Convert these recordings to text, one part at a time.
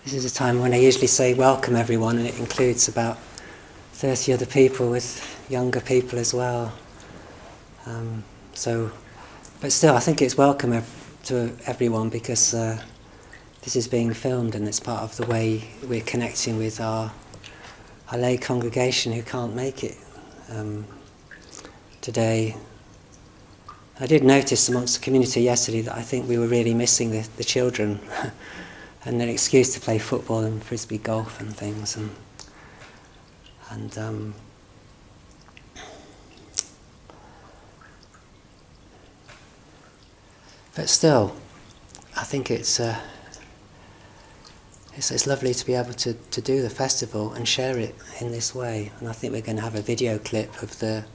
This is a time when I usually say welcome everyone, and it includes about 30 other people with younger people as well. But still, I think it's welcome to everyone because this is being filmed and it's part of the way we're connecting with our lay congregation who can't make it today. I did notice amongst the community yesterday that I think we were really missing the children and an excuse to play football and frisbee golf and things. But still, I think it's lovely to be able to do the festival and share it in this way. And I think we're going to have a video clip of the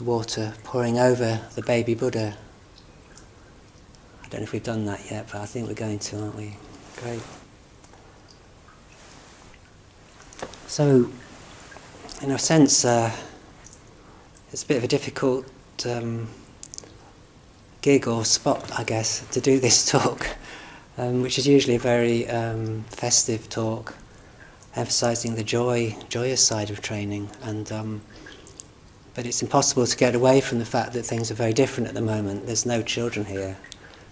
water pouring over the baby Buddha. I don't know if we've done that yet, but I think we're going to, aren't we? Great. So, in a sense, it's a bit of a difficult gig or spot, I guess, to do this talk, which is usually a very festive talk, emphasising the joyous side of training. But it's impossible to get away from the fact that things are very different at the moment. There's no children here,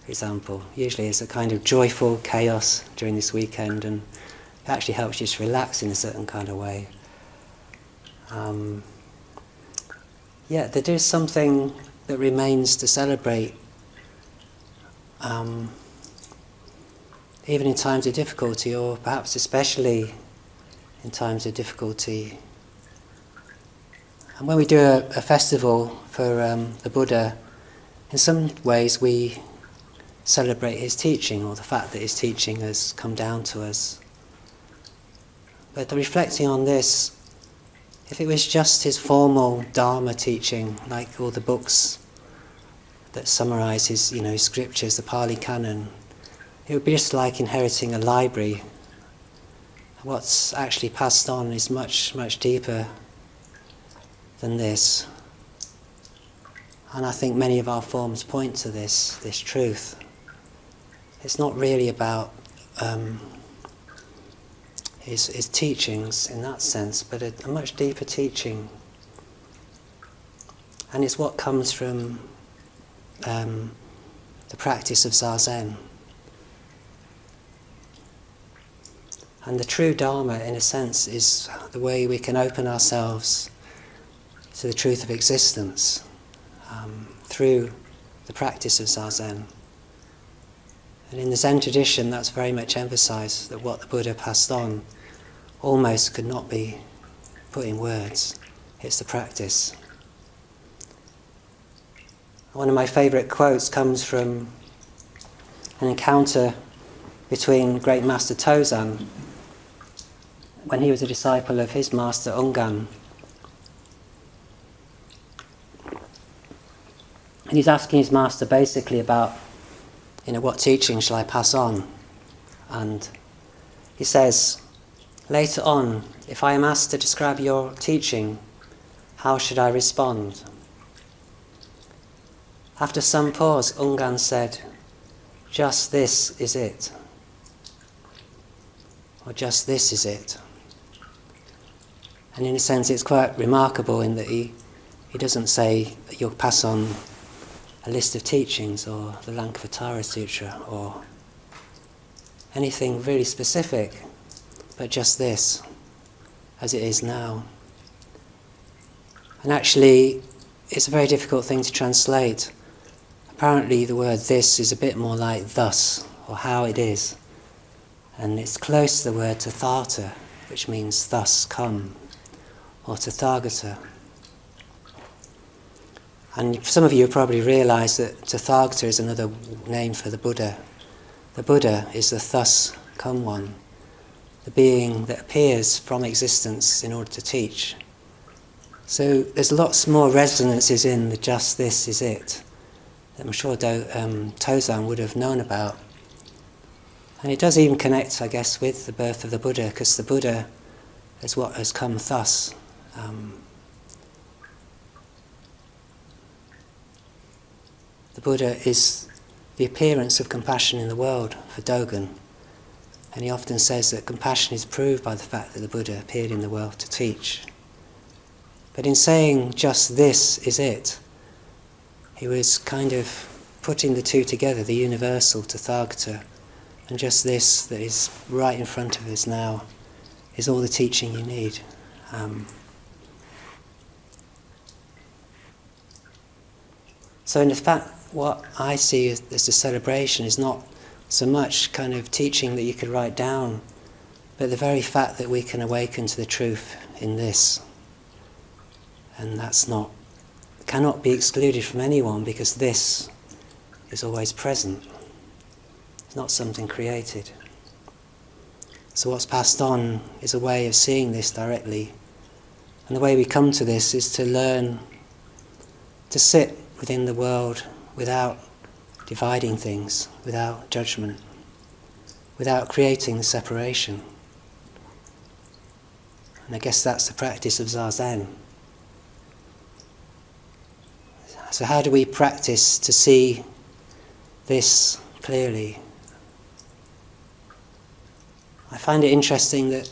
for example. Usually it's a kind of joyful chaos during this weekend, and it actually helps you to relax in a certain kind of way. Yet there is something that remains to celebrate, even in times of difficulty, or perhaps especially in times of difficulty. And when we do a festival for the Buddha, in some ways we celebrate his teaching, or the fact that his teaching has come down to us. But reflecting on this, if it was just his formal Dharma teaching, like all the books that summarise his, scriptures, the Pali Canon, it would be just like inheriting a library. What's actually passed on is much, much deeper than this. And I think many of our forms point to this truth. It's not really about his teachings in that sense, but a much deeper teaching. And it's what comes from the practice of Zazen. And the true Dharma, in a sense, is the way we can open ourselves to the truth of existence through the practice of Zazen. And in the Zen tradition, that's very much emphasised, that what the Buddha passed on almost could not be put in words. It's the practice. One of my favourite quotes comes from an encounter between Great Master Tozan when he was a disciple of his master Ungan. And he's asking his master basically about, what teaching shall I pass on? And he says, later on, if I am asked to describe your teaching, how should I respond? After some pause, Ungan said, just this is it. Or just this is it. And in a sense it's quite remarkable in that he doesn't say that you'll pass on a list of teachings or the Lankavatara Sutra or anything really specific, but just this, as it is now. And actually, it's a very difficult thing to translate. Apparently the word this is a bit more like thus, or how it is. And it's close to the word tathata, which means thus come, or tathagata. And some of you probably realise that Tathagata is another name for the Buddha. The Buddha is the thus come one, the being that appears from existence in order to teach. So there's lots more resonances in the just this is it that I'm sure Tozan would have known about. And it does even connect, I guess, with the birth of the Buddha, because the Buddha is what has come thus. The Buddha is the appearance of compassion in the world for Dogen. And he often says that compassion is proved by the fact that the Buddha appeared in the world to teach. But in saying just this is it, he was kind of putting the two together, the universal Tathagata, and just this that is right in front of us now is all the teaching you need. So in fact, what I see as a celebration is not so much kind of teaching that you could write down, but the very fact that we can awaken to the truth in this. And cannot be excluded from anyone, because this is always present. It's not something created. So what's passed on is a way of seeing this directly. And the way we come to this is to learn to sit within the world without dividing things, without judgment, without creating the separation. And I guess that's the practice of Zazen. So how do we practice to see this clearly? I find it interesting that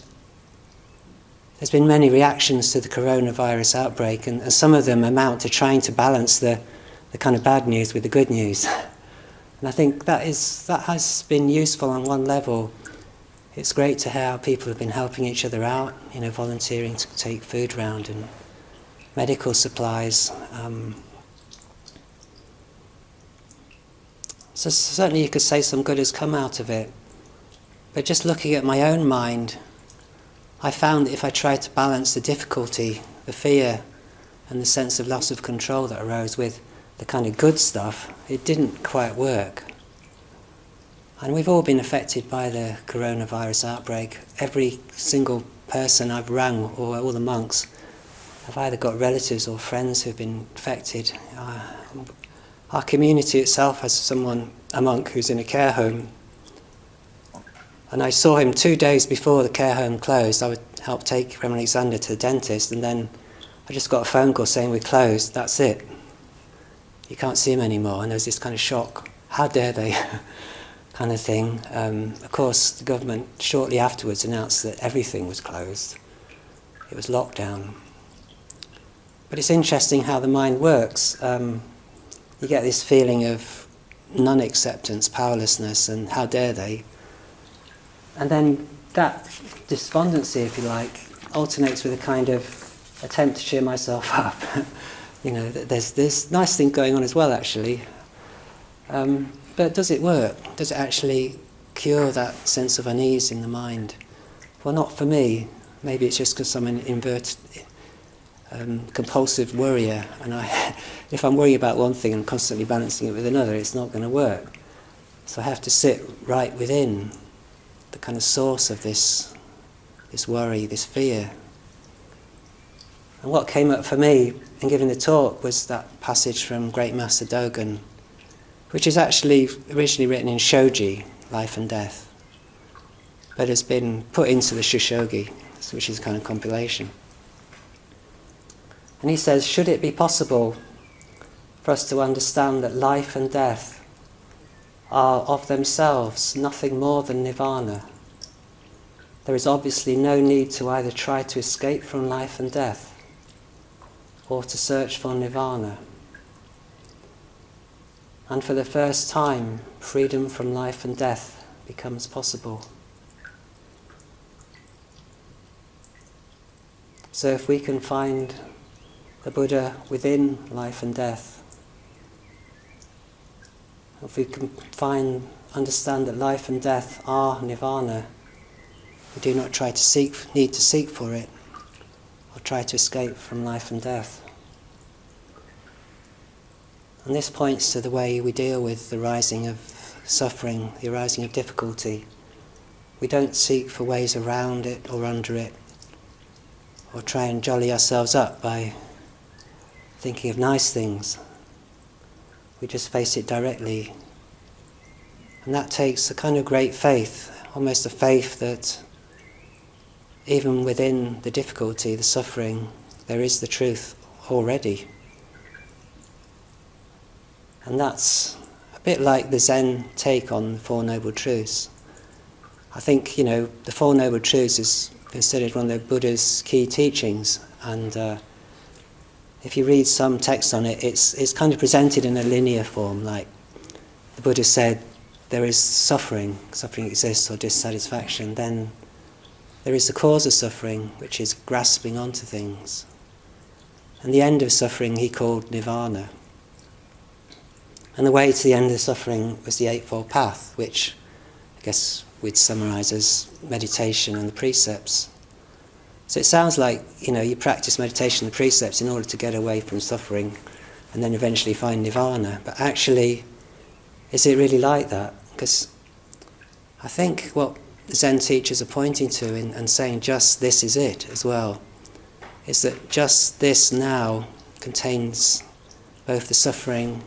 there's been many reactions to the coronavirus outbreak, and some of them amount to trying to balance the kind of bad news with the good news. And I think that has been useful on one level. It's great to hear how people have been helping each other out, volunteering to take food round and medical supplies. So certainly you could say some good has come out of it. But just looking at my own mind, I found that if I tried to balance the difficulty, the fear, and the sense of loss of control that arose with the kind of good stuff, it didn't quite work. And we've all been affected by the coronavirus outbreak. Every single person I've rang, or all the monks, have either got relatives or friends who've been affected. Our community itself has a monk who's in a care home. And I saw him 2 days before the care home closed. I would help take Reverend Alexander to the dentist, and then I just got a phone call saying we're closed, that's it. You can't see him anymore. And there was this kind of shock, how dare they, kind of thing. Of course, the government shortly afterwards announced that everything was closed. It was lockdown. But it's interesting how the mind works. You get this feeling of non-acceptance, powerlessness, and how dare they. And then that despondency, if you like, alternates with a kind of attempt to cheer myself up. There's this nice thing going on as well, actually. But does it work? Does it actually cure that sense of unease in the mind? Well, not for me. Maybe it's just because I'm an inverted, compulsive worrier, and if I'm worrying about one thing and constantly balancing it with another, it's not going to work. So I have to sit right within the kind of source of this worry, this fear. And what came up for me in giving the talk was that passage from Great Master Dogen, which is actually originally written in Shoji, Life and Death, but has been put into the Shushogi, which is a kind of compilation. And he says, should it be possible for us to understand that life and death are of themselves nothing more than Nirvana, there is obviously no need to either try to escape from life and death or to search for Nirvana. And for the first time, freedom from life and death becomes possible. So if we can find the Buddha within life and death, if we can understand that life and death are Nirvana, we do not need to seek for it or try to escape from life and death. And this points to the way we deal with the rising of suffering, the arising of difficulty. We don't seek for ways around it or under it, or try and jolly ourselves up by thinking of nice things. We just face it directly. And that takes a kind of great faith, almost a faith that even within the difficulty, the suffering, there is the truth already. And that's a bit like the Zen take on the Four Noble Truths. I think, the Four Noble Truths is considered one of the Buddha's key teachings, and if you read some text on it, it's kind of presented in a linear form, like the Buddha said, there is suffering exists, or dissatisfaction, then there is the cause of suffering, which is grasping onto things. And the end of suffering he called Nirvana. And the way to the end of suffering was the Eightfold Path, which I guess we'd summarise as meditation and the precepts. So it sounds like, you practice meditation and the precepts in order to get away from suffering and then eventually find Nirvana. But actually, is it really like that? Because I think what the Zen teachers are pointing to and saying just this is it as well, is that just this now contains both the suffering,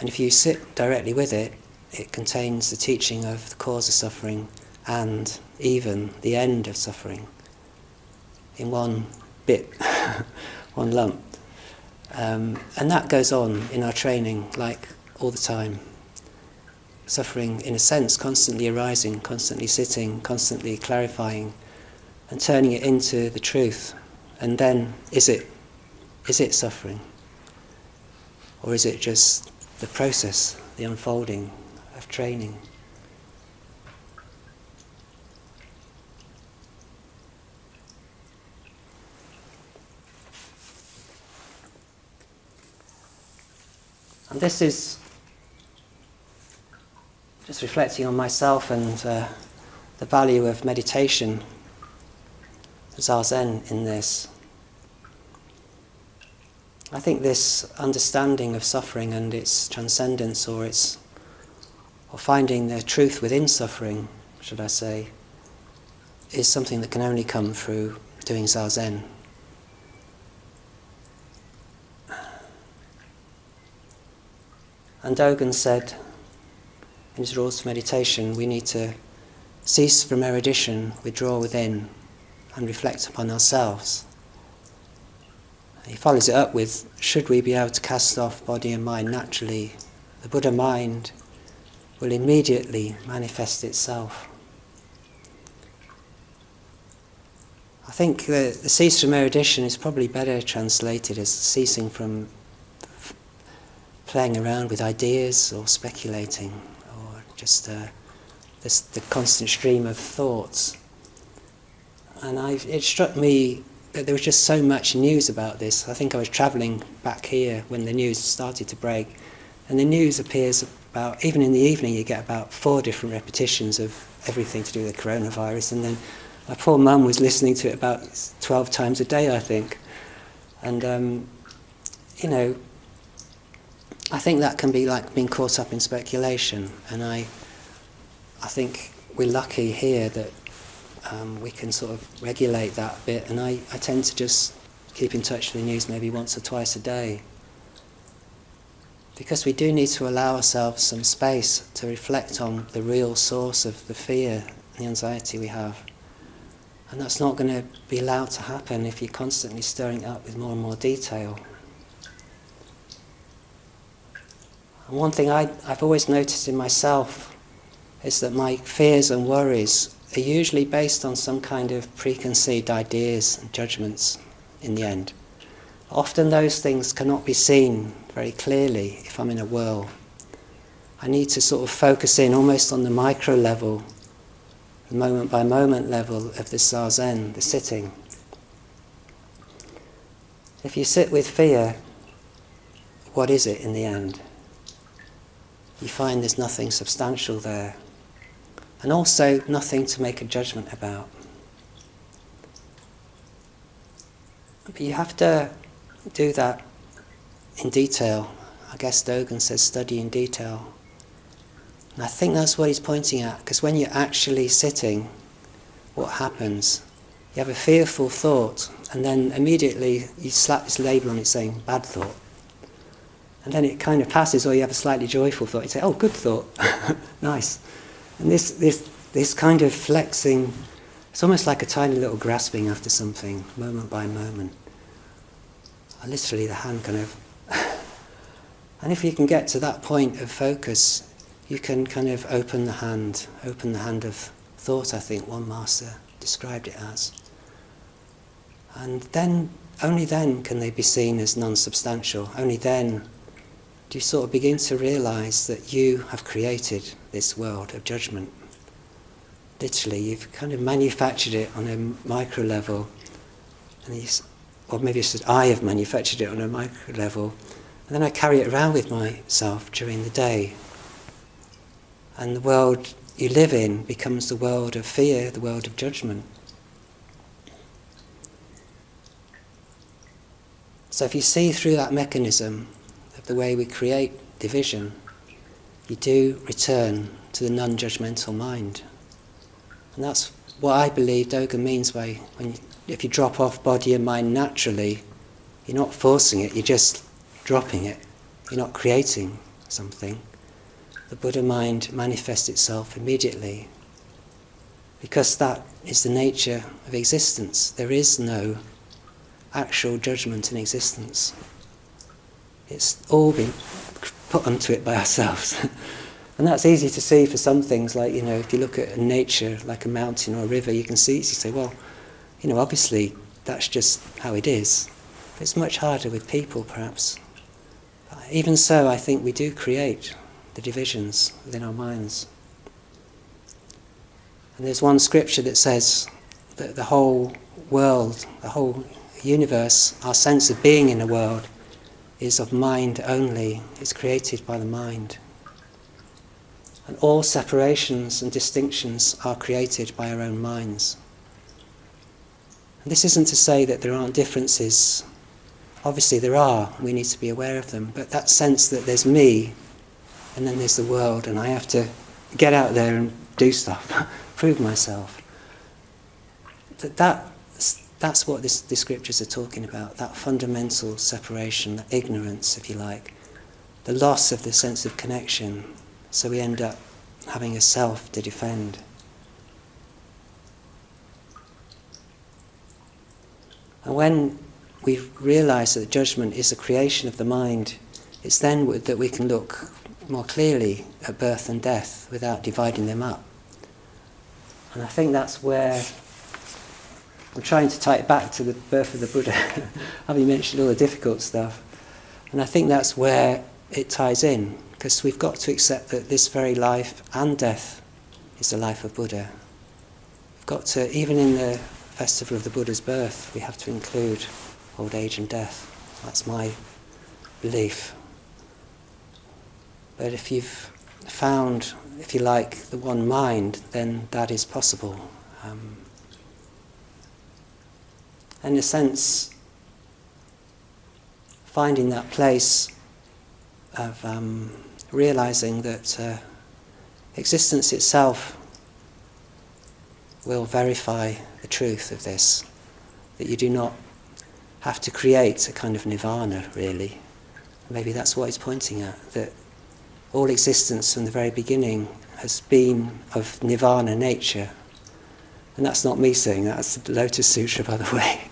and if you sit directly with it, it contains the teaching of the cause of suffering and even the end of suffering in one bit, one lump. And that goes on in our training, like all the time. Suffering, in a sense, constantly arising, constantly sitting, constantly clarifying, and turning it into the truth. And then, is it suffering? Or is it just the process, the unfolding of training? And this is just reflecting on myself and the value of meditation, Zazen, in this. I think this understanding of suffering and its transcendence, or finding the truth within suffering, should I say, is something that can only come through doing Zazen. And Dogen said in his rules for meditation, we need to cease from erudition, withdraw within, and reflect upon ourselves. He follows it up with, should we be able to cast off body and mind naturally, the Buddha mind will immediately manifest itself. I think the cease from erudition is probably better translated as ceasing from playing around with ideas or speculating, or just the constant stream of thoughts. And it struck me that there was just so much news about this. I think I was travelling back here when the news started to break, and the news appears about, even in the evening you get about 4 different repetitions of everything to do with the coronavirus, and then my poor mum was listening to it about 12 times a day, I think. And I think that can be like being caught up in speculation, and I think we're lucky here that we can sort of regulate that bit, and I tend to just keep in touch with the news maybe once or twice a day, because we do need to allow ourselves some space to reflect on the real source of the fear and the anxiety we have. And that's not going to be allowed to happen if you're constantly stirring it up with more and more detail. And one thing I've always noticed in myself is that my fears and worries are usually based on some kind of preconceived ideas and judgments in the end. Often those things cannot be seen very clearly if I'm in a whirl. I need to sort of focus in almost on the micro level, the moment by moment level of the Zazen, the sitting. If you sit with fear, what is it in the end? You find there's nothing substantial there, and also nothing to make a judgment about. But you have to do that in detail. I guess Dogen says study in detail. And I think that's what he's pointing at, because when you're actually sitting, what happens? You have a fearful thought, and then immediately you slap this label on it saying, bad thought. And then it kind of passes, or you have a slightly joyful thought. You say, oh, good thought. Nice. And this kind of flexing, it's almost like a tiny little grasping after something, moment by moment. Literally the hand kind of... And if you can get to that point of focus, you can kind of open the hand of thought, I think one master described it as. And then, only then can they be seen as non-substantial. Only then do you sort of begin to realise that you have created this world of judgment. Literally, you've kind of manufactured it on a micro level, and or maybe it's just I have manufactured it on a micro level, and then I carry it around with myself during the day. And the world you live in becomes the world of fear, the world of judgment. So if you see through that mechanism of the way we create division, you do return to the non-judgmental mind. And that's what I believe Dogen means by if you drop off body and mind naturally, you're not forcing it, you're just dropping it. You're not creating something. The Buddha mind manifests itself immediately, because that is the nature of existence. There is no actual judgment in existence. It's all been put onto it by ourselves. And that's easy to see for some things, like, if you look at nature, like a mountain or a river, you can see, you say, well, obviously that's just how it is. But it's much harder with people, perhaps. Even so, I think we do create the divisions within our minds. And there's one scripture that says that the whole world, the whole universe, our sense of being in the world, is of mind only. It's created by the mind. And all separations and distinctions are created by our own minds. And this isn't to say that there aren't differences. Obviously there are, we need to be aware of them, but that sense that there's me, and then there's the world, and I have to get out there and do stuff, prove myself. That's what the scriptures are talking about, that fundamental separation, that ignorance, if you like, the loss of the sense of connection, so we end up having a self to defend. And when we realise that judgment is a creation of the mind, it's then that we can look more clearly at birth and death without dividing them up. And I think that's where I'm trying to tie it back to the birth of the Buddha, having mentioned all the difficult stuff. And I think that's where it ties in, because we've got to accept that this very life and death is the life of Buddha. We've got to, even in the festival of the Buddha's birth, we have to include old age and death. That's my belief. But if you've found, if you like, the one mind, then that is possible. In a sense, finding that place of realising that existence itself will verify the truth of this, that you do not have to create a kind of nirvana, really. Maybe that's what he's pointing at, that all existence from the very beginning has been of nirvana nature. And that's not me saying that, that's the Lotus Sutra, by the way.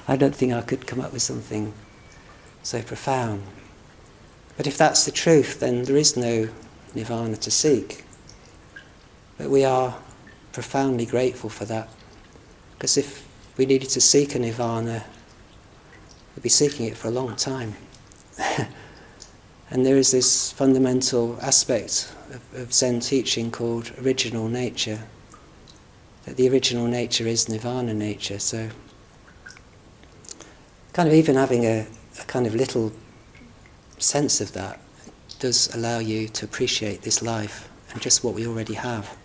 I don't think I could come up with something so profound. But if that's the truth, then there is no nirvana to seek. But we are profoundly grateful for that. Because if we needed to seek a nirvana, we'd be seeking it for a long time. And there is this fundamental aspect of Zen teaching called original nature. That the original nature is nirvana nature. So kind of even having a kind of little sense of that does allow you to appreciate this life and just what we already have.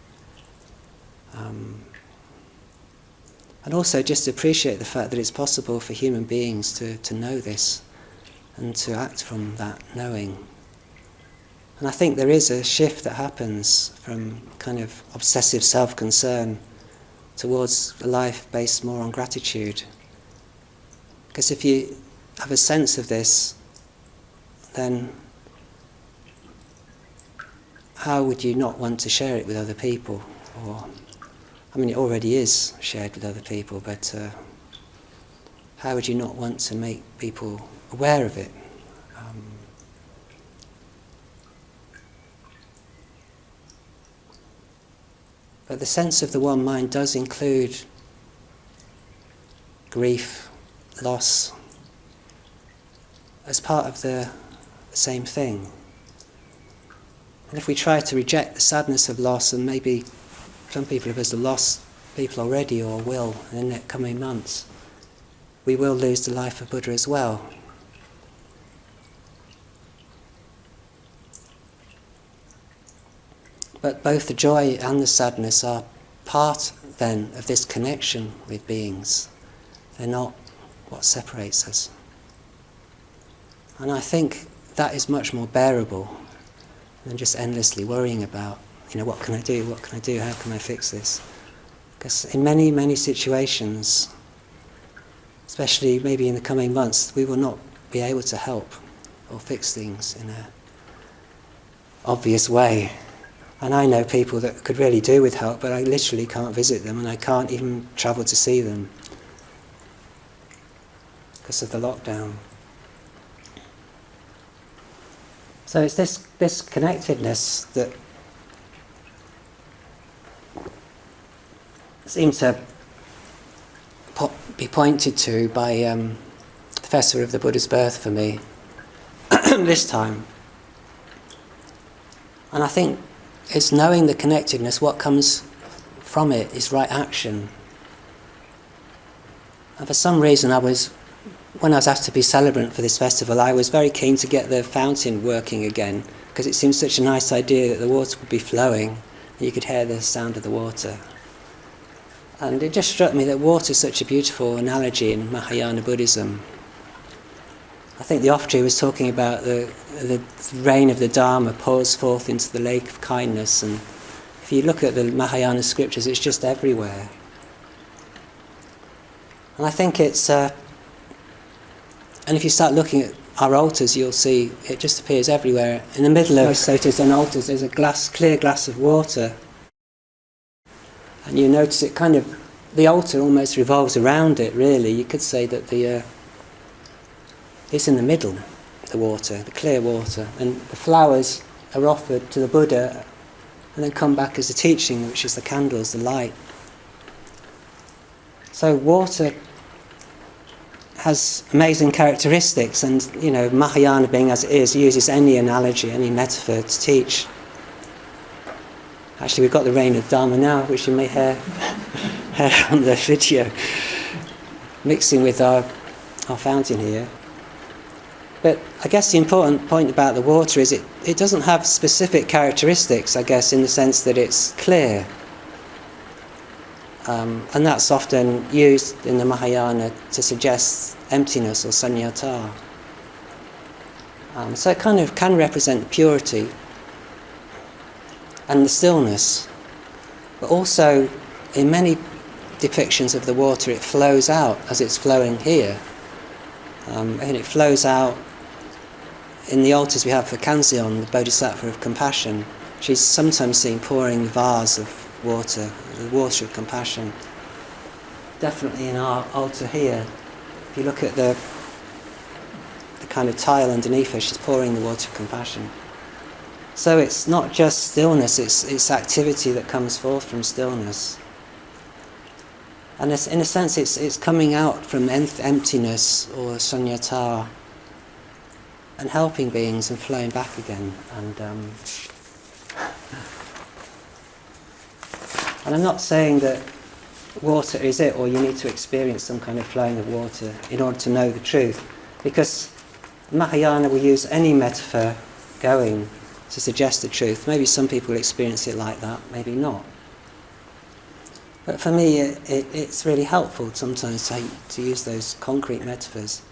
And also just appreciate the fact that it's possible for human beings to know this and to act from that knowing. And I think there is a shift that happens from kind of obsessive self-concern towards a life based more on gratitude. Because if you have a sense of this, then how would you not want to share it with other people? Or, I mean, it already is shared with other people, but how would you not want to make people aware of it? But the sense of the one mind does include grief, loss, as part of the same thing. And if we try to reject the sadness of loss, and maybe some people of us have lost people already or will in the coming months, we will lose the life of Buddha as well. But both the joy and the sadness are part then of this connection with beings. They're not what separates us. And I think that is much more bearable than just endlessly worrying about, what can I do, how can I fix this? Because in many, many situations, especially maybe in the coming months, we will not be able to help or fix things in an obvious way. And I know people that could really do with help, but I literally can't visit them, and I can't even travel to see them because of the lockdown. So it's this connectedness that seems to be pointed to by the festival of the Buddha's birth for me this time. And I think it's knowing the connectedness, what comes from it is right action. And for some reason when I was asked to be celebrant for this festival, I was very keen to get the fountain working again, because it seemed such a nice idea that the water would be flowing and you could hear the sound of the water. And it just struck me that water is such a beautiful analogy in Mahayana Buddhism. I think the off-tree was talking about the rain of the Dharma pours forth into the lake of kindness, and if you look at the Mahayana scriptures, it's just everywhere. And I think it's... and if you start looking at our altars, you'll see it just appears everywhere. In the middle of most sotas and altars, there's a clear glass of water. And you notice it the altar almost revolves around it, really. You could say that it's in the middle, the water, the clear water. And the flowers are offered to the Buddha and then come back as a teaching, which is the candles, the light. So water has amazing characteristics, and Mahayana, being as it is, uses any analogy, any metaphor to teach. Actually, we've got the rain of Dharma now, which you may hear on the video, mixing with our fountain here. But I guess the important point about the water is it doesn't have specific characteristics, I guess, in the sense that it's clear. And that's often used in the Mahayana to suggest emptiness or sunyata. So it can represent purity and the stillness. But also, in many depictions of the water, it flows out as it's flowing here. And it flows out in the altars we have for Kanzeon, the Bodhisattva of compassion. She's sometimes seen pouring a vase of water, the water of compassion. Definitely in our altar here, if you look at the kind of tile underneath her, she's pouring the water of compassion. So it's not just stillness, it's activity that comes forth from stillness. And in a sense it's coming out from emptiness or sunyata and helping beings and flowing back again. And I'm not saying that water is it, or you need to experience some kind of flowing of water in order to know the truth, because Mahayana will use any metaphor going to suggest the truth. Maybe some people experience it like that, maybe not. But for me, it's really helpful sometimes to use those concrete metaphors.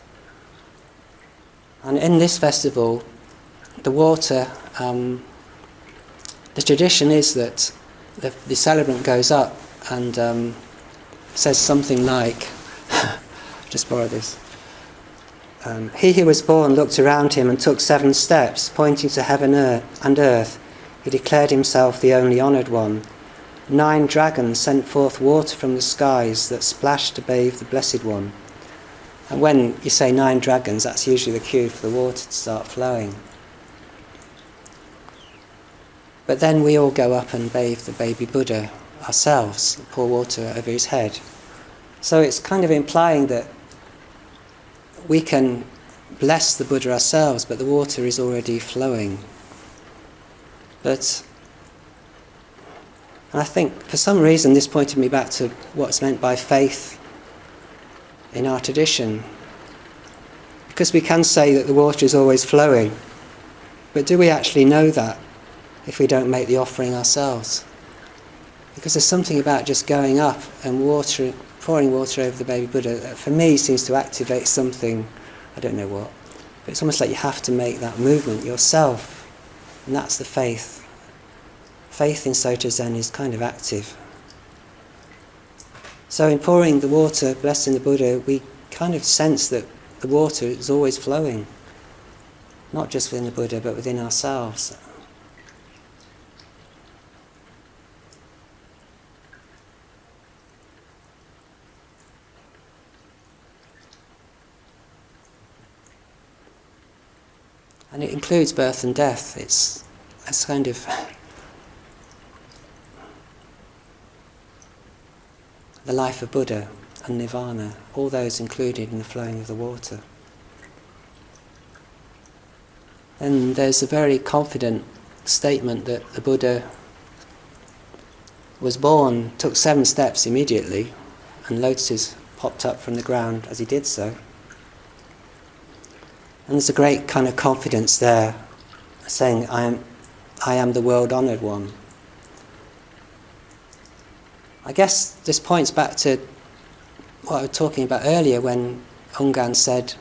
And in this festival, the water, the tradition is that the celebrant goes up and says something like, just borrow this, he who was born looked around him and took 7 steps, pointing to heaven and earth. He declared himself the only honoured one. 9 dragons sent forth water from the skies that splashed to bathe the Blessed One. And when you say 9 dragons, that's usually the cue for the water to start flowing. But then we all go up and bathe the baby Buddha, ourselves, pour water over his head. So it's kind of implying that we can bless the Buddha ourselves, but the water is already flowing. And I think for some reason this pointed me back to what's meant by faith in our tradition. Because we can say that the water is always flowing, but do we actually know that if we don't make the offering ourselves? Because there's something about just going up and pouring water over the baby Buddha, that for me seems to activate something, I don't know what, but it's almost like you have to make that movement yourself, and that's the faith. Faith in Soto Zen is kind of active. So in pouring the water, blessing the Buddha, we kind of sense that the water is always flowing, not just within the Buddha, but within ourselves. And it includes birth and death. It's kind of the life of Buddha and Nirvana, all those included in the flowing of the water. And there's a very confident statement that the Buddha was born, took 7 steps immediately, and lotuses popped up from the ground as he did so. And there's a great kind of confidence there, saying, I am the world-honoured one. I guess this points back to what I was talking about earlier when Ungan said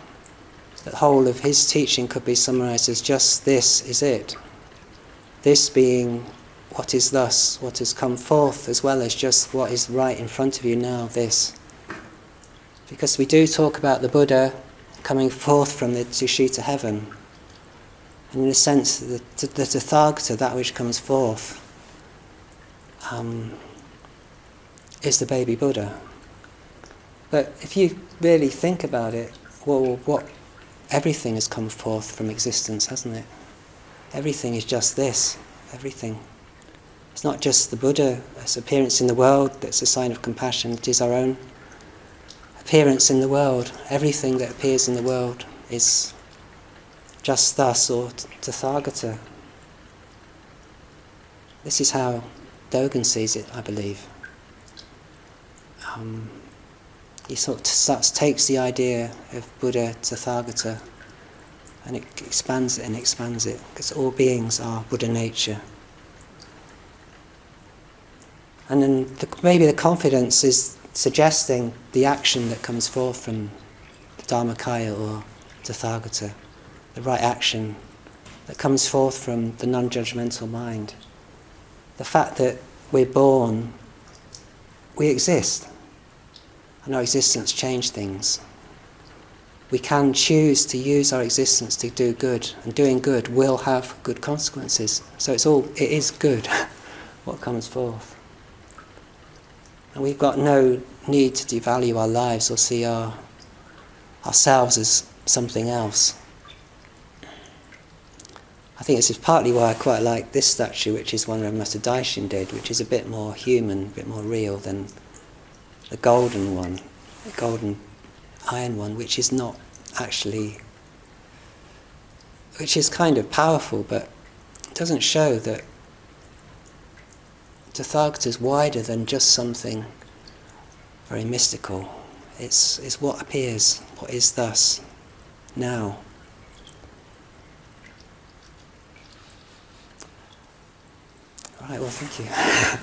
that the whole of his teaching could be summarised as just this is it. This being what is thus, what has come forth, as well as just what is right in front of you now, this. Because we do talk about the Buddha coming forth from the Tushita heaven. And in a sense, the Tathagata, that which comes forth, is the baby Buddha. But if you really think about it, what everything has come forth from existence, hasn't it? Everything is just this, everything. It's not just the Buddha, its appearance in the world that's a sign of compassion, it is our own appearance in the world. Everything that appears in the world is just thus, or Tathagata. This is how Dogen sees it, I believe. He sort of takes the idea of Buddha, Tathagata, and it expands it and expands it, because all beings are Buddha nature. And then maybe the confidence is suggesting the action that comes forth from the Dharmakaya or Tathagata, the right action that comes forth from the non-judgmental mind. The fact that we're born, we exist, and our existence changes things. We can choose to use our existence to do good, and doing good will have good consequences. So it is good what comes forth. And we've got no need to devalue our lives or see ourselves as something else. I think this is partly why I quite like this statue, which is one Ramata Daishin did, which is a bit more human, a bit more real than the golden one, the golden iron one, which is not actually, which is kind of powerful, but it doesn't show that Tathagata is wider than just something very mystical. It's what appears, what is thus, now. All right, well, thank you.